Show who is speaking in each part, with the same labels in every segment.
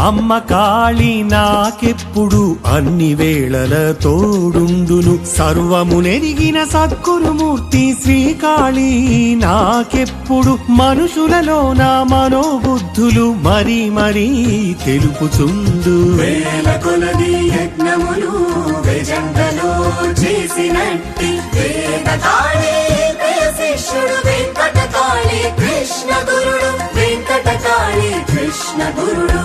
Speaker 1: అమ్మ కాళీ నాకెప్పుడు అన్ని వేళల తోడుండును సర్వమునెరిగిన సద్గురుమూర్తి శ్రీకాళీ నాకెప్పుడు మనుషులలో నా మనోబుద్ధులు మరీ మరీ తెలుపుచుండు
Speaker 2: వేల కొలది యజ్ఞములు వెజండలో చేసినట్టి వేదకాళీ ప్రియ శిష్యుడు వెంకటకాళీ కృష్ణ గురుడు వెంకటకాళీ కృష్ణ గురుడు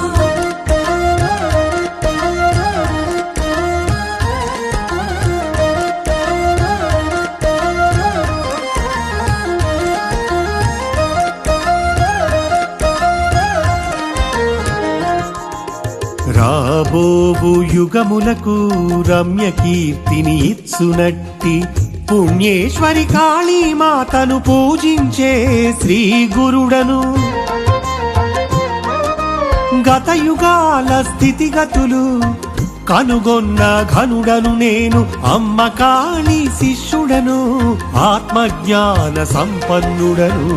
Speaker 1: రాబోవు యుగములకు రమ్య కీర్తిని ఇచ్చునట్టి పుణ్యేశ్వరి కాళీమాతను పూజించే శ్రీ గురుడను గత యుగాల స్థితిగతులు కనుగొన్న ఘనుడను నేను అమ్మ కాళీ శిష్యుడను ఆత్మజ్ఞాన సంపన్నుడను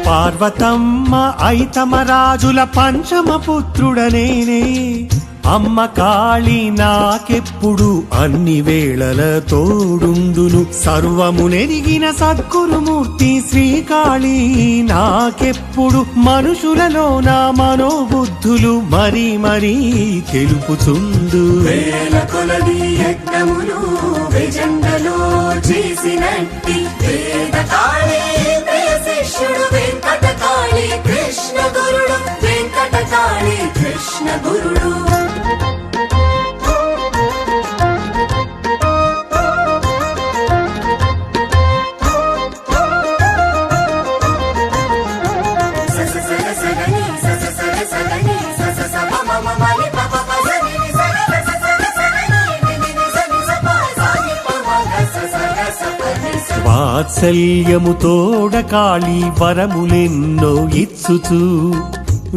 Speaker 1: పార్వతమ్మ ఐతమ రాజుల పంచమ పుత్రుడనేనే అమ్మ కాళీ నాకెప్పుడు అన్ని వేళల తోడుండును సర్వమునెరిగిన సద్గురుమూర్తి శ్రీకాళీ నాకెప్పుడు మనుషులలో నా మనోబుద్ధులు మరీ మరీ తెలుపుచుండు
Speaker 2: వేల కొలది యజ్ఞములు వెజండలో చేసినట్టి వేదకాళీ ప్రియ శిష్యుడు వెంకటకాళీ కృష్ణ గురుడు వెంకటకాళీ కృష్ణ గురుడు
Speaker 1: వాత్సల్యము తోడ కాళీ వరములెన్నో ఇచ్చుచు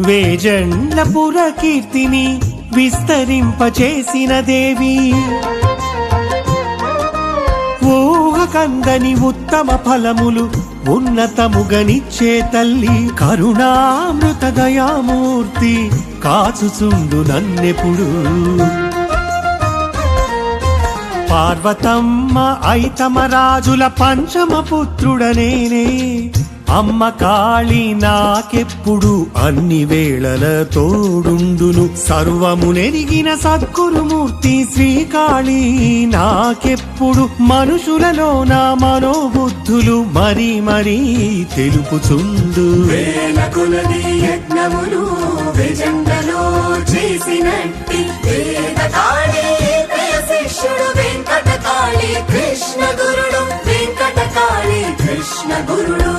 Speaker 1: వేజండ్లపుర కీర్తిని విస్తరింపచేసిన దేవి ఊహకందని ఉత్తమ ఫలములు ఉన్నతముగనిచ్చే తల్లి కరుణామృత దయామూర్తి కాచుచుండు నన్నెప్పుడు పార్వతమ్మ ఐతమ రాజుల పంచమ పుత్రుడనేనే అమ్మ కాళీ నాకెప్పుడు అన్ని వేళల తోడుండును సర్వమునెరిగిన సద్గురుమూర్తి శ్రీకాళీ నాకెప్పుడు మనుషులలో నా మనోబుద్ధులు మరీ మరీ తెలుపుచుండు
Speaker 2: వేల కొలది యజ్ఞములు వెజండలో చేసినట్టి వేదకాళీ ప్రియ శిష్యుడు వెంకటకాళీ కృష్ణ గురుడు వెంకటకాళీ కృష్ణ గురుడు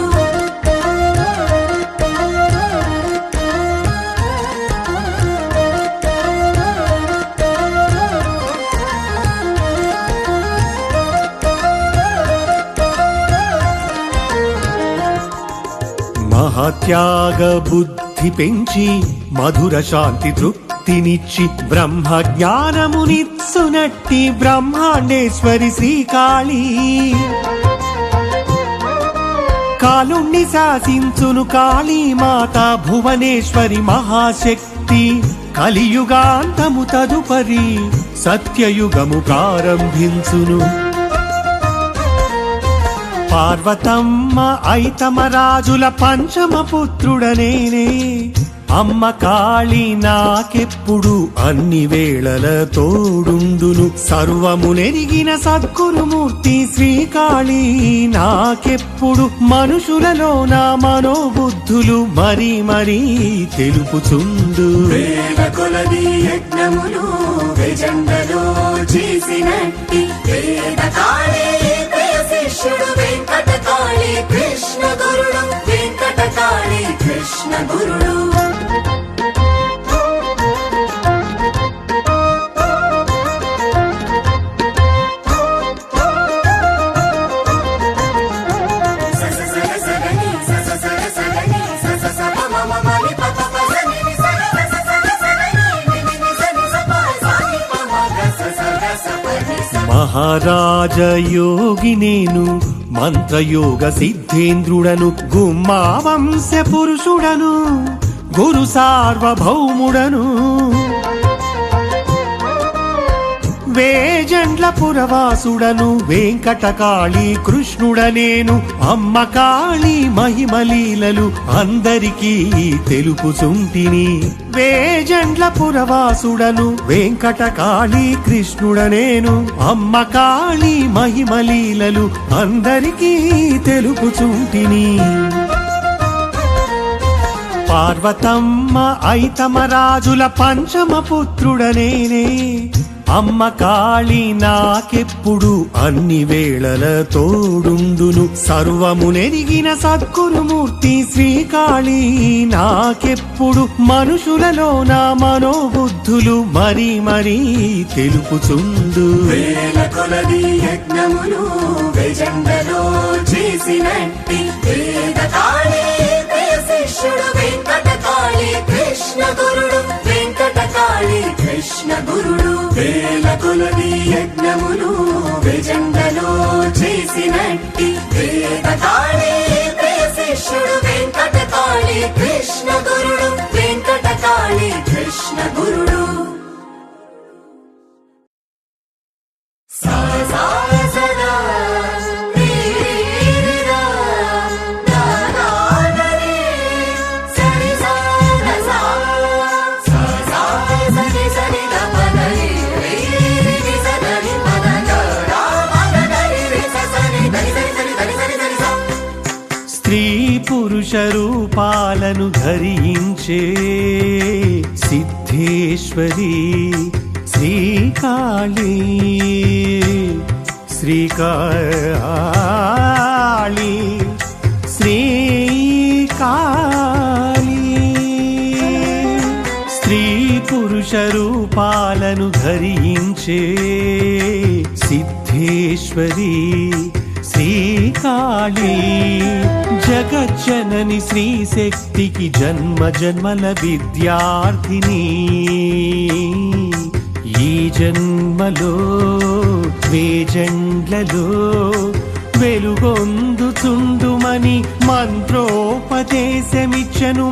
Speaker 1: మహాత్యాగ బుద్ధి పెంచి మధుర శాంతి తృప్తినిచ్చి బ్రహ్మ జ్ఞానమునిచ్చునట్టి బ్రహ్మాండేశ్వరి శ్రీకాళీ కాలుణ్ణి శాసించును కాళీమాత భువనేశ్వరి మహాశక్తి కలియుగాంతము తదుపరి సత్యయుగము ప్రారంభించును పార్వతమ్మ ఐతమ రాజుల పంచమ పుత్రుడనేనే అమ్మ కాళీ నాకెప్పుడు అన్ని వేళల తోడుండును సర్వమునెరిగిన సద్గురుమూర్తి శ్రీకాళీ నాకెప్పుడు మనుషులలో నా మనోబుద్ధులు మరీ మరీ తెలుపుచుండు
Speaker 2: వేల కొలది యజ్ఞములు వెజండలో చేసినట్టి వేదకాళీ ప్రియ శిష్యుడు వెంకటకాళీ కృష్ణ గురుడు వెంకటకాళీ కృష్ణ గురుడు
Speaker 1: మహారాజ యోగి నేను మంత్రయోగ సిద్ధేంద్రుడను గుమ్మా వంశ పురుషుడను గురు సార్వభౌముడను వేజండ్ల పురవాసుడను వెంకటకాళి కృష్ణుడనేను అమ్మ కాళీ మహిమలీలలు అందరికీ తెలుపుచుంటిని వేజండ్ల పురవాసుడను వెంకటకాళి కృష్ణుడనేను అమ్మ కాళీ మహిమలీలలు అందరికీ తెలుపుచుంటిని పార్వతమ్మ ఐతమరాజుల పంచమ పుత్రుడనేనే అమ్మ కాళీ నాకెప్పుడు అన్ని వేళల తోడుండును సర్వమునెరిగిన సద్గురుమూర్తి శ్రీకాళీ నాకెప్పుడు మనుషులలో నా మనోబుద్ధులు మరీ మరీ తెలుపుచుండు
Speaker 2: వేల కొలది యజ్ఞములు వేజండలో చేసినట్టి వేదకాళీ శిష్యుడు వెంకటకాళి కృష్ణ గురుడు వెంకటకాళి కృష్ణ గురుడు వేల కొలది యజ్ఞములు వేజండలో చేసినట్టి వేదకాళి శిష్యుడు వెంకటకాళి కృష్ణ గురుడు వెంకటకాళి కృష్ణ గురుడు
Speaker 1: స్త్రీ పురుష రూపాలను ధరించే సిద్ధేశ్వరి శ్రీకాళీ శ్రీకాళీ శ్రీకాళీ స్త్రీ పురుష రూపాలను ధరించే సిద్ధేశ్వరి శ్రీకాళీ జగజ్జనని శ్రీశక్తికి జన్మ జన్మల విద్యార్థిని ఈ జన్మలో వేజండ్లలో వెలుగొందుచుండుమని మంత్రోపదేశమిచ్చను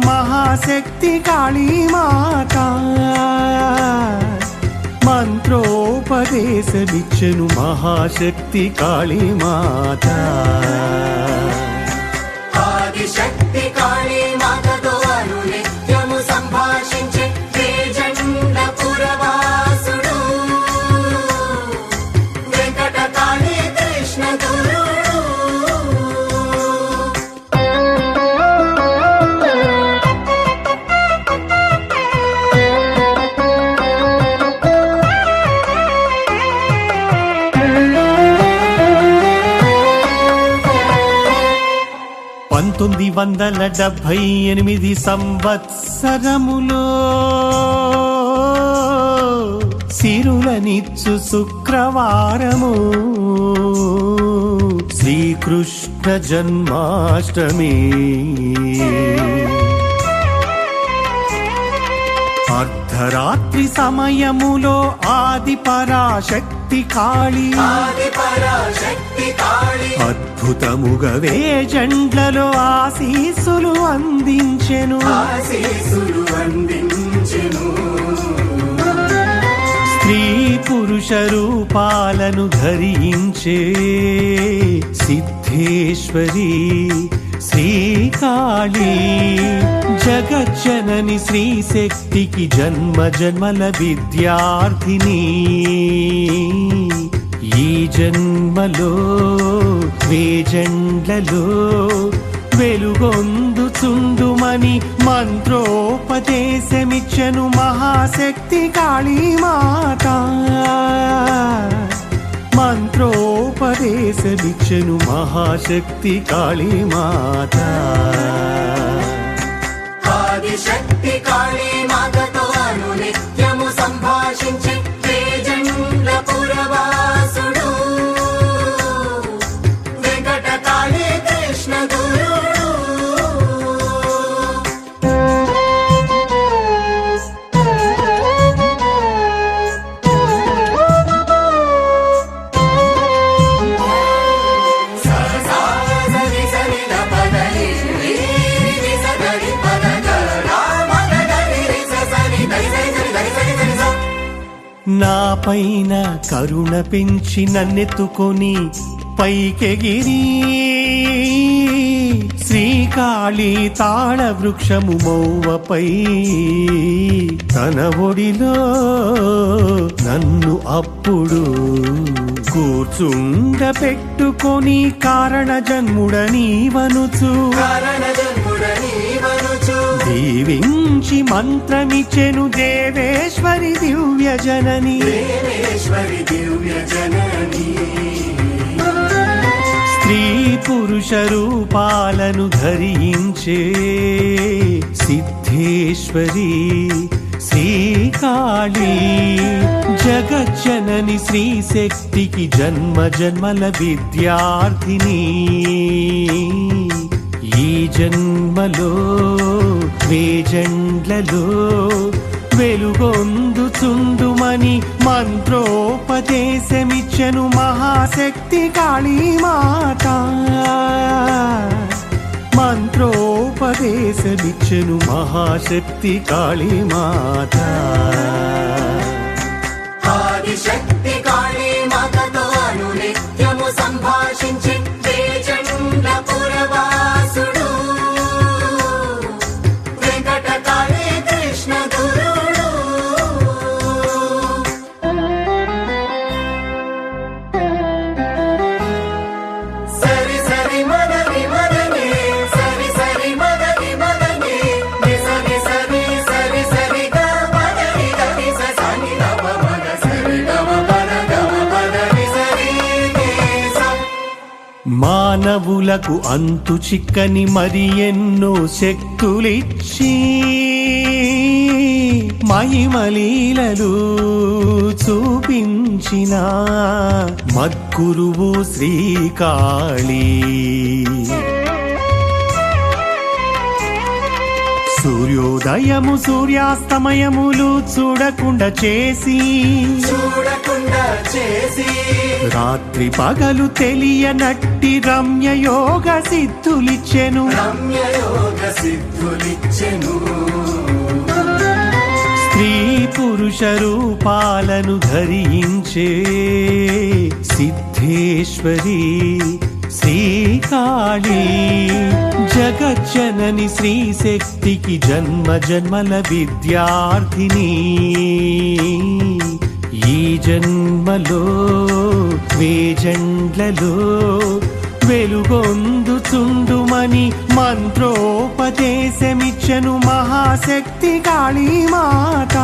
Speaker 1: మహాశక్తి కాళీమాత మంత్రోపదేశమిచ్చను మహాశక్తి కాళీమాత
Speaker 2: ఆదిశక్తి కాళీమాతతో అనునిత్యము సంభాషించే వేజండ పురవాసుడు వెంకటకాళి కృష్ణ గురుడు
Speaker 1: పంతొమ్మిది 1978 సంవత్సరములో సిరులనిచ్చు శుక్రవారము శ్రీకృష్ణ జన్మాష్టమి అర్ధరాత్రి సమయములో ఆది పరాశక్తి కాళీ అద్భుతముగా వేజండ్లలో ఆశీస్సులు అందించెను స్త్రీ పురుష రూపాలను ధరించే సిద్ధేశ్వరి శ్రీకాళీ జగజ్జనని శ్రీశక్తికి జన్మ జన్మల విద్యార్థిని ఈ జన్మలో వేజండ్లలో వెలుగొందుచుండుమని మంత్రోపదేశమిచ్చను మహాశక్తి కాళీమాత మంత్రోపదేశమిచ్చను మహాశక్తి కాళీమాత
Speaker 2: ఆదిశక్తి కాళీమాతతో అనునిత్యము సంభాషించే వేజండ్ల పురవాసుడు వెంకటకాళి కృష్ణ గురుడు సరి సరి ద పదని రి రి సరి పద గ రామ
Speaker 1: నా పైన కరుణ పెంచి నన్నెత్తుకొని పైకెగిరి శ్రీకాళీ తాళ వృక్షము మౌవపై తన ఒడిలో నన్ను అప్పుడు కూర్చుండ పెట్టుకొని కారణ జన్ముడనీవనుచు దీవించి మంత్రమిచ్చెను దేవేశ్వరి దివ్య జనని స్త్రీ పురుష రూపాలను ధరించే సిద్ధేశ్వరి శ్రీకాళీ జగజ్జనని శ్రీ శక్తికి జన్మ జన్మల విద్యార్థిని ఈ జన్మలో వేజండ్లలో వెలుగొందుచుండుమని మంత్రోపదేశమిచ్చెను మహాశక్తి కాళీమాత మంత్రోపదేశమిచ్చెను మహాశక్తి కాళీమాత
Speaker 2: ఆదిశక్తి కాళీమాతతో అనునిత్యము సంభాషించి వేజండ్ల పురవాసుడు వెంకటకాళీ కృష్ణ గురుడు సరి సరి మదని మదని సరి సరి మదని మదని నిసని సరి సరి సరి గ మదని గని సని నవ మగ సరి గమ పద గమ పద నిసరి నిస
Speaker 1: మానవులకు అంతు చిక్కని మరి ఎన్నో శక్తులిచ్చి మహిమలీలలు చూపించిన మద్గురువు శ్రీకాళీ సూర్యోదయము సూర్యాస్తమయములు చూడకుండా చేసి రాత్రి పగలు తెలియనట్టి రమ్య యోగ సిద్ధులిచ్చెను స్త్రీ పురుష రూపాలను ధరించే సిద్ధేశ్వరి శ్రీకాళీ జగజ్జనని శ్రీ శక్తికి జన్మ జన్మల విద్యార్థిని ఈ జన్మలో వేజండ్లలో వెలుగొందుచుండుమని మంత్రోపదేశమిచ్చెను మహాశక్తి కాళీమాత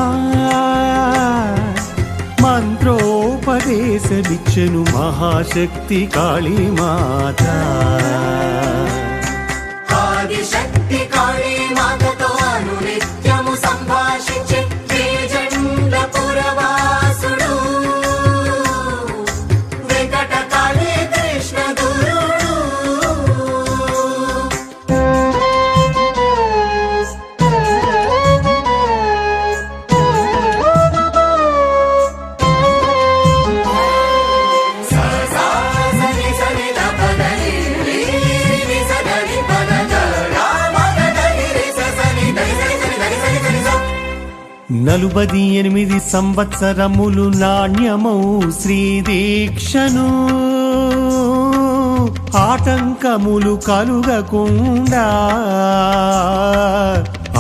Speaker 1: మంత్రోపదేశమిచ్చెను మహాశక్తి కాళీమాత
Speaker 2: ఆదిశక్తి కాళీమాతతో అనునిత్యము సంభాషించి వేజండ్ల పురవాసుడు వెంకటకాళీ కృష్ణ గురుడు
Speaker 1: నలుబది 8 సంవత్సరములు నాణ్యమౌ శ్రీదీక్షను ఆటంకములు కలుగకుండా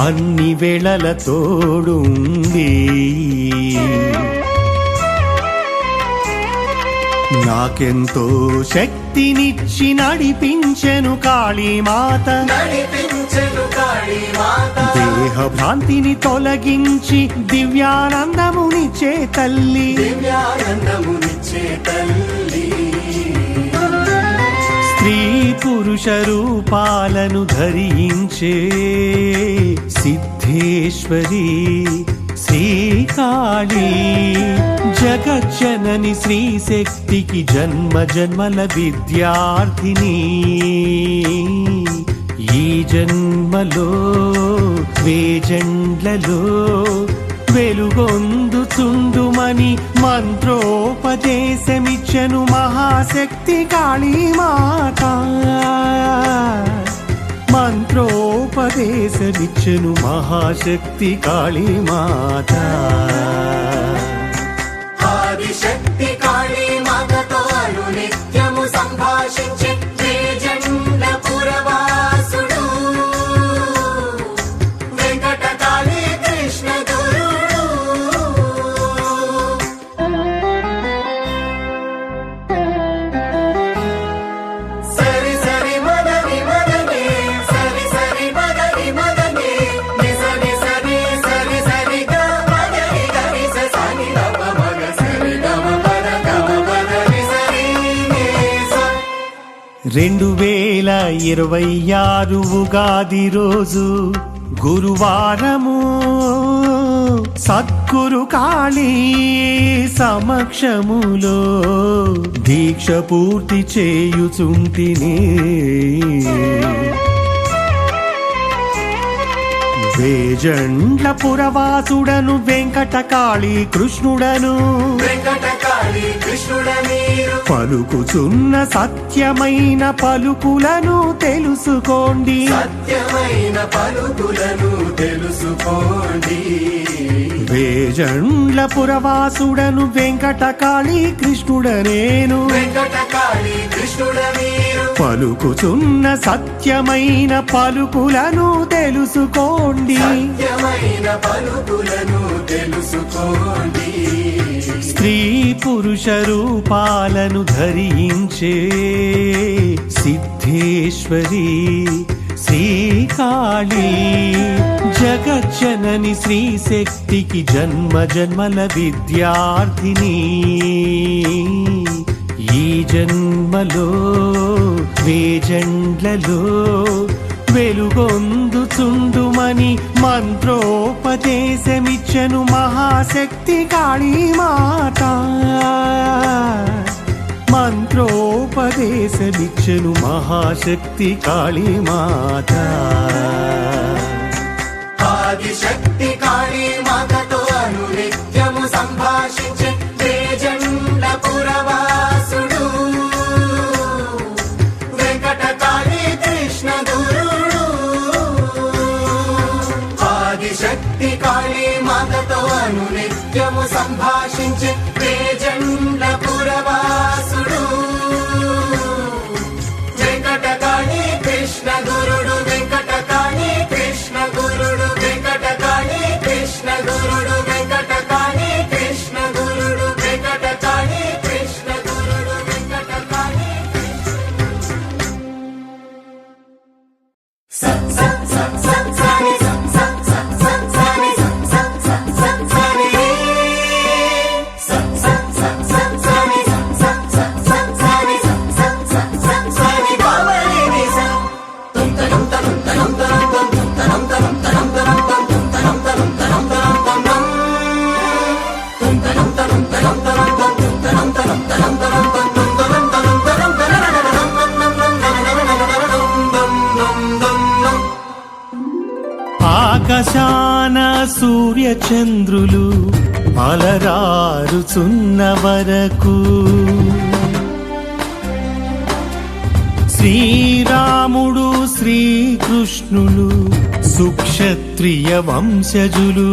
Speaker 1: అన్ని వేళల తోడుంది నాకెంతో శక్తినిచ్చి నడిపించెను కాళీమాత దేహ భ్రాంతిని తొలగించి దివ్యానందమునిచ్చే తల్లి స్త్రీ పురుష రూపాలను ధరించే సిద్ధేశ్వరి శ్రీకాళీ జగజ్జనని శ్రీ శక్తికి జన్మ జన్మల విద్యార్థిని ఈ జన్మలో వేజండ్లలో వెలుగొందుచుండుమని మంత్రోపదేశమిచ్చెను మహాశక్తి కాళీమాత మంత్రోపదేశమిచ్చెను మహాశక్తి కాళీమాత
Speaker 2: ఆదిశక్తి కాళీ మాతతో అనునిత్యము సంభాషించే వేజండ్ల పురవాసుడు వెంకటకాళీ కృష్ణ గురుడు. సరి సరి మదని మదని సరి సరి మదని మదని నిస నిస ని సరి సరి గ మదని గరి స సని నవ మగ సరి గమ పద గమ పద ని సరి ని స.
Speaker 1: 2026 ఉగాది రోజు గురువారము సద్గురు కాళీ సమక్షములో దీక్ష పూర్తి చేయుచుంటిని. వేజండ్ల పురవాసుడను వెంకటకాళీ కృష్ణుడను
Speaker 2: వెంకటకాళీ కృష్ణుడ మీరు
Speaker 1: పలుకుచున్న సత్యమైన పలుకులను తెలుసుకోండి.
Speaker 2: సత్యమైన పలుకులను తెలుసుకోండి.
Speaker 1: వేజండ్ల పురవాసుడను వెంకటకాళీ కృష్ణుడనేను
Speaker 2: వెంకటకాళీ కృష్ణుడ మీరు
Speaker 1: పలుకుచున్న సత్యమైన పలుకులను తెలుసుకోండి.
Speaker 2: సత్యమైన పలుకులను తెలుసుకోండి.
Speaker 1: స్త్రీ పురుష రూపాలను ధరించే సిద్ధేశ్వరి శ్రీకాళీ జగజ్జనని శ్రీ శక్తికి జన్మ జన్మల విద్యార్థిని. ఈ జన్మలో వేజండ్లలో వెలుగొందుచుండుమని మంత్రోపదేశమిచ్చను మహాశక్తి కాళీమాత. మంత్రోపదేశమిచ్చను మహాశక్తి కాళీమాత.
Speaker 2: ఆదిశక్తి కాళీ మాతతో అనునిత్యము సంభాషించే వేజండ్ల పురవాసుడు వెంకటకాళీ కృష్ణ గురుడు. ఆదిశక్తి కాళీ మాతతో అనునిత్యము సంభాషించే వేజండ్ల పురవాసుడు వెంకటకాళీ కృష్ణ గురుడు. వెంకటకాళీ కృష్ణ గురుడు. వెంకటకాళీ కృష్ణ గురుడు. వెంకటకాళీ కృష్ణ గురుడు. వెంకటకాళీ కృష్ణ గురుడు. వెంకటకాళీ స స స స సని స స స స సని స స స స సని స స స స సని స స స స సని స స స స సని బావలి ని స tum tum tum tum tum tum tum tum tum tum tum tum tum tum tum tum
Speaker 1: ఆకాశాన సూర్య చంద్రులు అలరారుచున్న వరకు శ్రీరాముడు శ్రీకృష్ణులు సుక్షత్రియ వంశజులు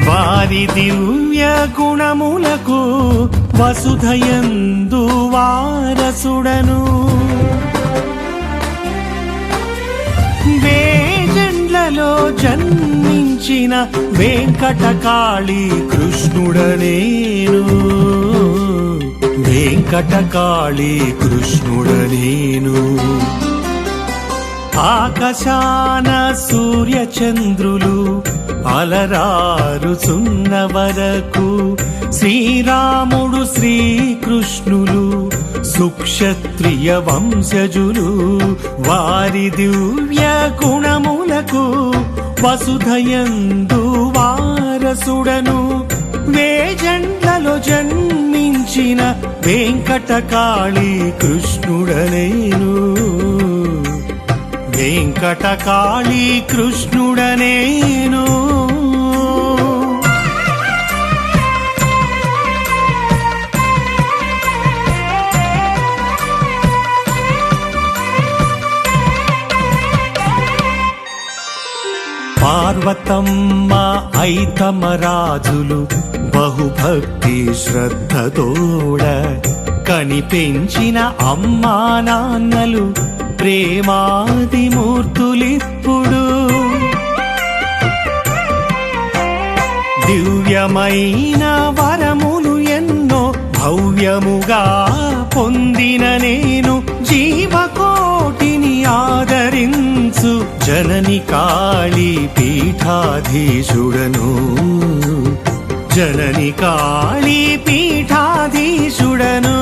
Speaker 1: వారి దివ్య గుణములకు వసుధయందు వారసుడను వేజండ్లలో జన్మించిన వెంకటకాళీ కృష్ణుడనేను వెంకటకాళీ కృష్ణుడనేను ఆకాశాన సూర్య చంద్రులు అలరారుచున్న వరకు శ్రీరాముడు శ్రీకృష్ణులు సుక్షత్రియ వంశజులు వారి దివ్య గుణములకు వసుధయందు వారసుడను వేజండ్లలో జన్మించిన వెంకటకాళీ కృష్ణుడనేను వెంకటకాళీ కృష్ణుడనేను పార్వతమ్మ ఐతమరాజులు బహుభక్తి శ్రద్ధతోడ కని పెంచిన అమ్మా నాన్నలు ప్రేమాది మూర్తులిప్పుడు దివ్యమైన వరములు ఎన్నో భవ్యముగా పొందిన నేను జీవకోటిని ఆదరించు జనని కాళీ పీఠాధీశుడను జనని కాళీ పీఠాధీశుడను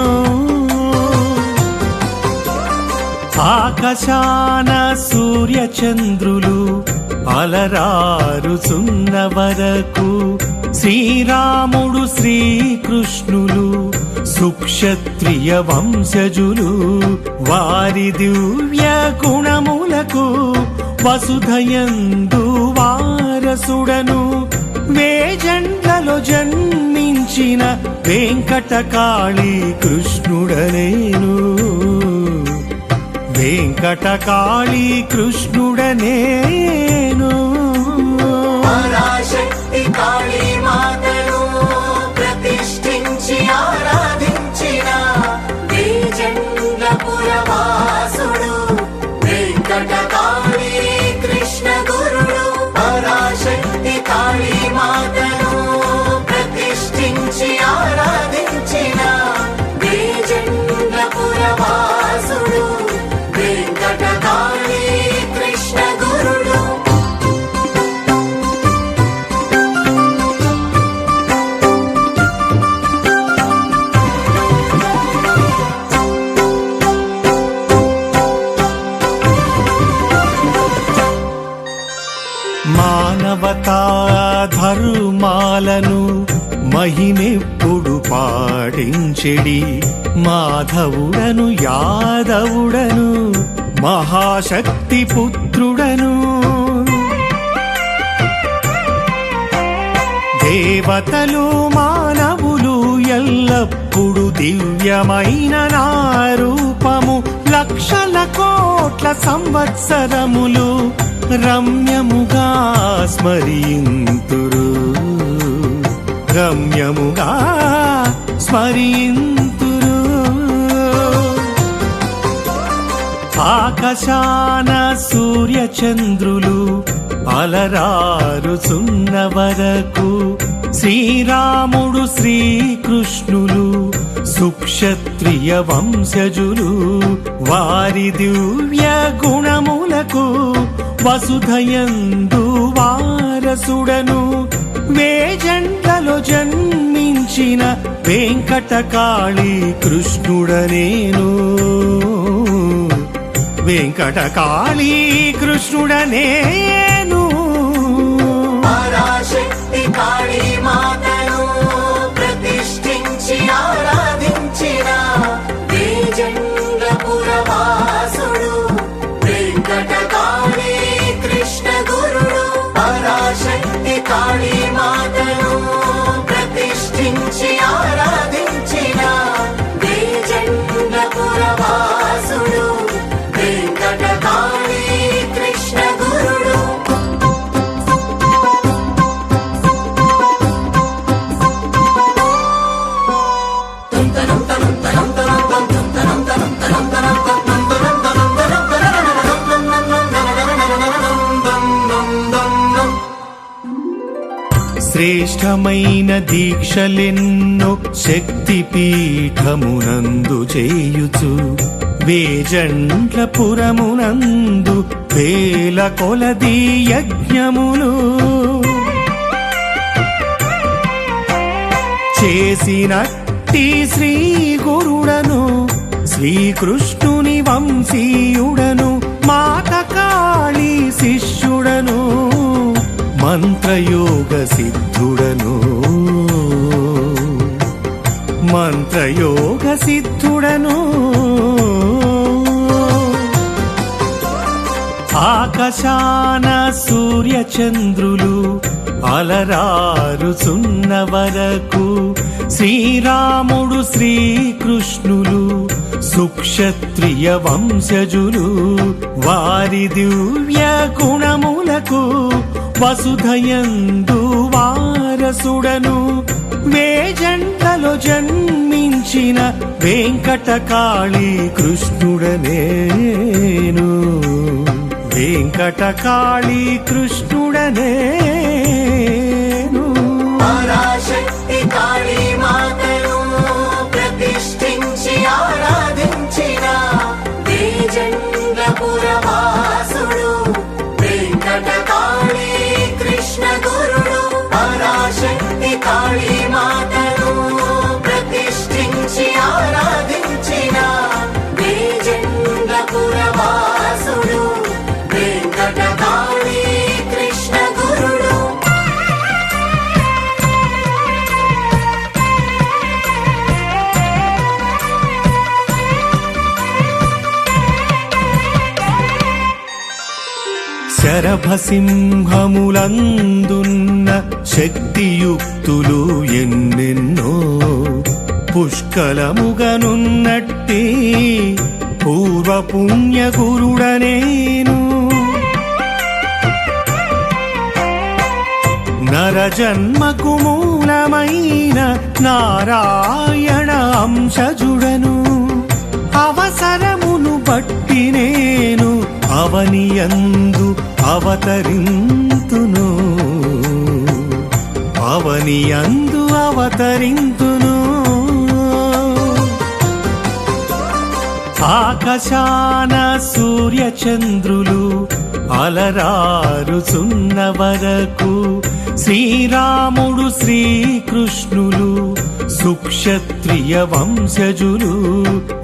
Speaker 1: ఆకాశాన సూర్యచంద్రులు అలరారుచున్న వరకు శ్రీరాముడు శ్రీకృష్ణులు సుక్షత్రియ వంశజులు వారి దివ్య గుణములకు వసుధయందు వారసుడను వేజండ్లలో జన్మించిన వెంకటకాళీ కృష్ణుడనేను వెంకటకాళీ కృష్ణుడనేను
Speaker 2: పరాశక్తి కాళీ మాతను ప్రతిష్ఠించి ఆరాధించిన బీజండ్లపురవాసుడు వెంకటకాళీ కృష్ణ గురుడు పరాశక్తి కాళీ మాతను ప్రతిష్ఠించి ఆరాధించిన బీజండ్లపురవాసుడు వెంకటకాళీ కృష్ణ గురుడు
Speaker 1: మానవతా ధర్మాలను మహిమెప్పుడు పాటించెడి మాధవుడను యాదవుడను మహాశక్తి పుత్రుడను దేవతలు మానవులు ఎల్లప్పుడు దివ్యమైన నా రూపము లక్షల కోట్ల సంవత్సరములు రమ్యముగా స్మరింతురు రమ్యముగా స్మరింతురు ఆకాశాన సూర్యచంద్రులు అలరారుచున్న వరకు శ్రీరాముడు శ్రీకృష్ణులు సుక్షత్రియ వంశజులు వారి దివ్య గుణములకు వసుధయందు వారసుడను వేజండ్లలో జన్మించిన వెంకటకాళీ కృష్ణుడనేను వెంకటకాళీ కృష్ణుడనేను
Speaker 2: పరాశక్తి కాళీ మాతను ప్రతిష్ఠించి ఆరాధించిన బీజండ్లపురవాసుడు వెంకటకాళీ కృష్ణ గురుడు పరాశక్తి కాళీ మాతను ప్రతిష్ఠించి ఆరాధించిన బీజండ్లపురవాసుడు వెంకటకాళీ కృష్ణ గురుడు
Speaker 1: శ్రేష్టమైన దీక్షలెన్నో శక్తి పీఠమునందు చేయుచు వేజండ్లపురమునందు వేల కొలది యజ్ఞములు చేసినట్టి శ్రీ గురుడను శ్రీకృష్ణుని వంశీయుడను మాత కాళీ శిష్యుడను మంత్రయోగ సిద్ధుడను మంత్రయోగ సిద్ధుడను ఆకాశాన సూర్యచంద్రులు అలరారుచున్న వరకు శ్రీరాముడు శ్రీకృష్ణులు సుక్షత్రియ వంశజులు వారి దివ్య గుణములకు వసుధయందు వారసుడను వేజంటలో జన్మించిన వెంకటకాళీ కృష్ణుడనేను వెంకటకాళీ కృష్ణుడనేను
Speaker 2: పరాశక్తి కాళీ మాతను ప్రతిష్ఠించి ఆరాధించిన వేజండ్లపురవాసుడు వెంకటకాళీ కృష్ణ గురుడు పరాశక్తి కాళీ మాతను ప్రతిష్ఠించి ఆరాధించిన వేజండ్లపురవాసుడు వెంకటకాళీ కృష్ణ గురుడు
Speaker 1: శరభసింహములందున్న శక్తియుక్తులు ఎన్నెన్నో పుష్కలముగనున్నట్టి పూర్వపుణ్యగురుడనేను నరజన్మకు మూలమైన నారాయణ అంశజుడను అవసరమును బట్టి నేను అవనియందు అవతరింతును అవనియందు అవతరింతును ఆకాశాన సూర్యచంద్రులు అలరారుచున్న వరకు శ్రీరాముడు శ్రీకృష్ణులు సుక్షత్రియ వంశజులు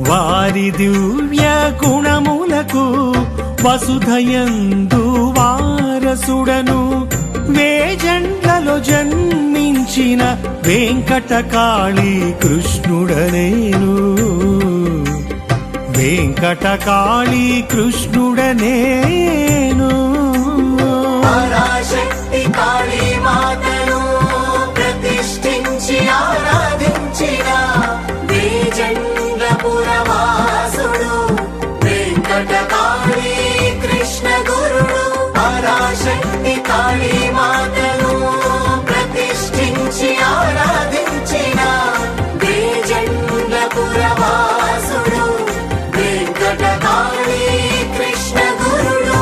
Speaker 1: వారి దివ్య గుణములకు వసుధయందు వారసుడను వేజండ్లలో జన్మించిన వెంకటకాళీ కృష్ణుడనేను వెంకటకాళీ కృష్ణుడనేను
Speaker 2: పరాశక్తి కాళీ మాతను ప్రతిష్ఠించి ఆరాధించిన వేజండ్లపురవాసుడు వెంకటకాళీ కృష్ణ గురుడు పరాశక్తి కాళీ మాతను ప్రతిష్ఠించి ఆరాధించిన వేజండ్లపురవాసుడు వెంకటకాళీ కృష్ణ గురుడు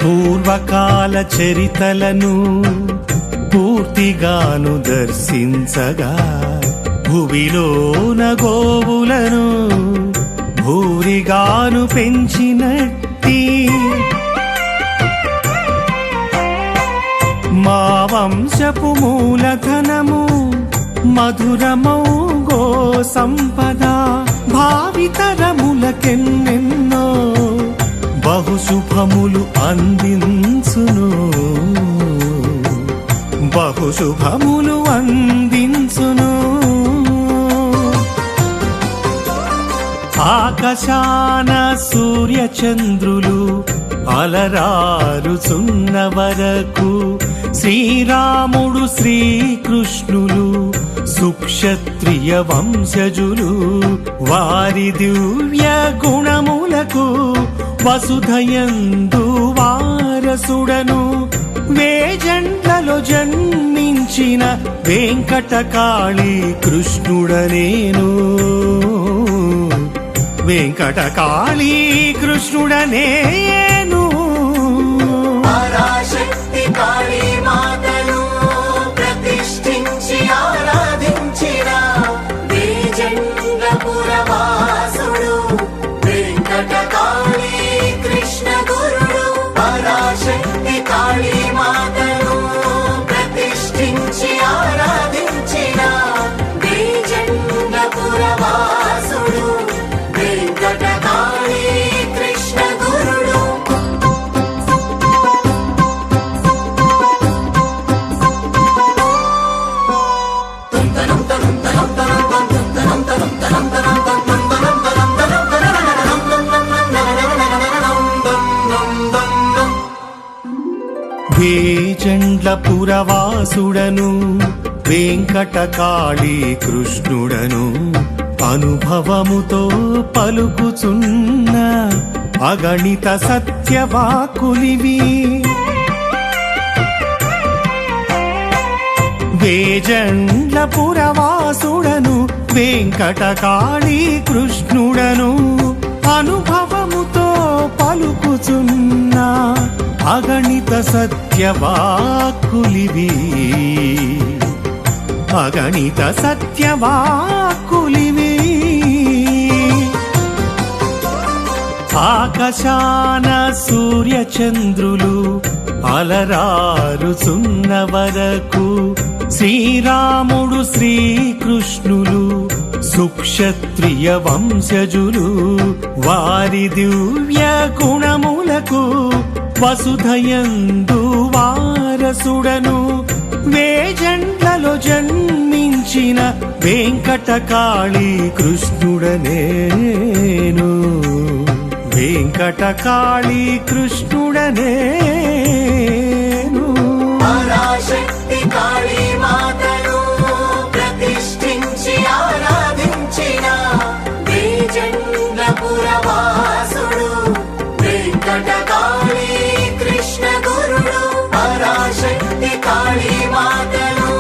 Speaker 1: పూర్వకాల చరితలను పూర్తిగాను దర్శించగా భువిలోన గోవులను భూరిగాను పెంచినట్టి మా వంశపు మూలధనము మధురమౌ గో సంపద భావితరములకెన్నెన్నో బహుశుభములు అందించును బహుశుభములు అందించును ఆకాశాన సూర్యచంద్రులు అలరారుచున్న వరకు శ్రీరాముడు శ్రీకృష్ణులు సుక్షత్రియ వంశజులు వారి దివ్య గుణములకు వసుధయందు వారసుడను వేజండ్లలో జన్మించిన వెంకటకాళీ కృష్ణుడనేను వెంకటకాళీ కృష్ణుడనేను
Speaker 2: పరాశక్తి కాళీ మాతను ప్రతిష్ఠించి ఆరాధించిన వేజండ్లపురవాసుడు వెంకటకాళీ కృష్ణ గురుడు పరాశక్తి కాళీ మాతను ప్రతిష్ఠించి ఆరాధించిన వేజండ్లపురవాసుడు వెంకటకాళీ కృష్ణ గురుడు
Speaker 1: వేజండ్ల పురవాసుడను వెంకటకాళీ కృష్ణుడను అనుభవముతో పలుకుచున్న అగణిత సత్యవాకులివి. వేజండ్ల పురవాసుడను వెంకటకాళీ కృష్ణుడను అనుభవముతో పలుకుచున్న అగణిత సత్యవాక్కులివి. అగణిత సత్యవాక్కులివి. ఆకాశాన సూర్యచంద్రులు అలరారుచున్న వరకు శ్రీరాముడు శ్రీకృష్ణులు సుక్షత్రియ వంశజులు వారి దివ్య గుణములకు వసుధయందు వారసుడను వేజండ్లలో జన్మించిన వెంకటకాళీ కృష్ణుడనేను. వెంకటకాళీ కృష్ణుడనేను.
Speaker 2: పరాశక్తి కాళీ మాతను ప్రతిష్ఠించి ఆరాధించిన వేజండ్ల పురవాసుడు వెంకటకాళీ కృష్ణ గురుడు. పరాశక్తి కాళీ మాతను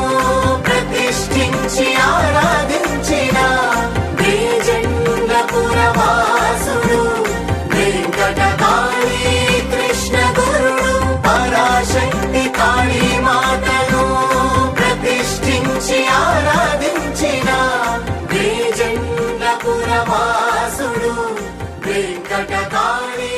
Speaker 2: ప్రతిష్ఠించి ఆరాధించిన వేజండ్ల పురవాసుడు వెంకటకాళీ కృష్ణ గురుడు. పరాశక్తి కాళీ మాతను ప్రతిష్ఠించి ఆరాధించిన వేజండ్ల పురవాసుడు వెంకటకాళీ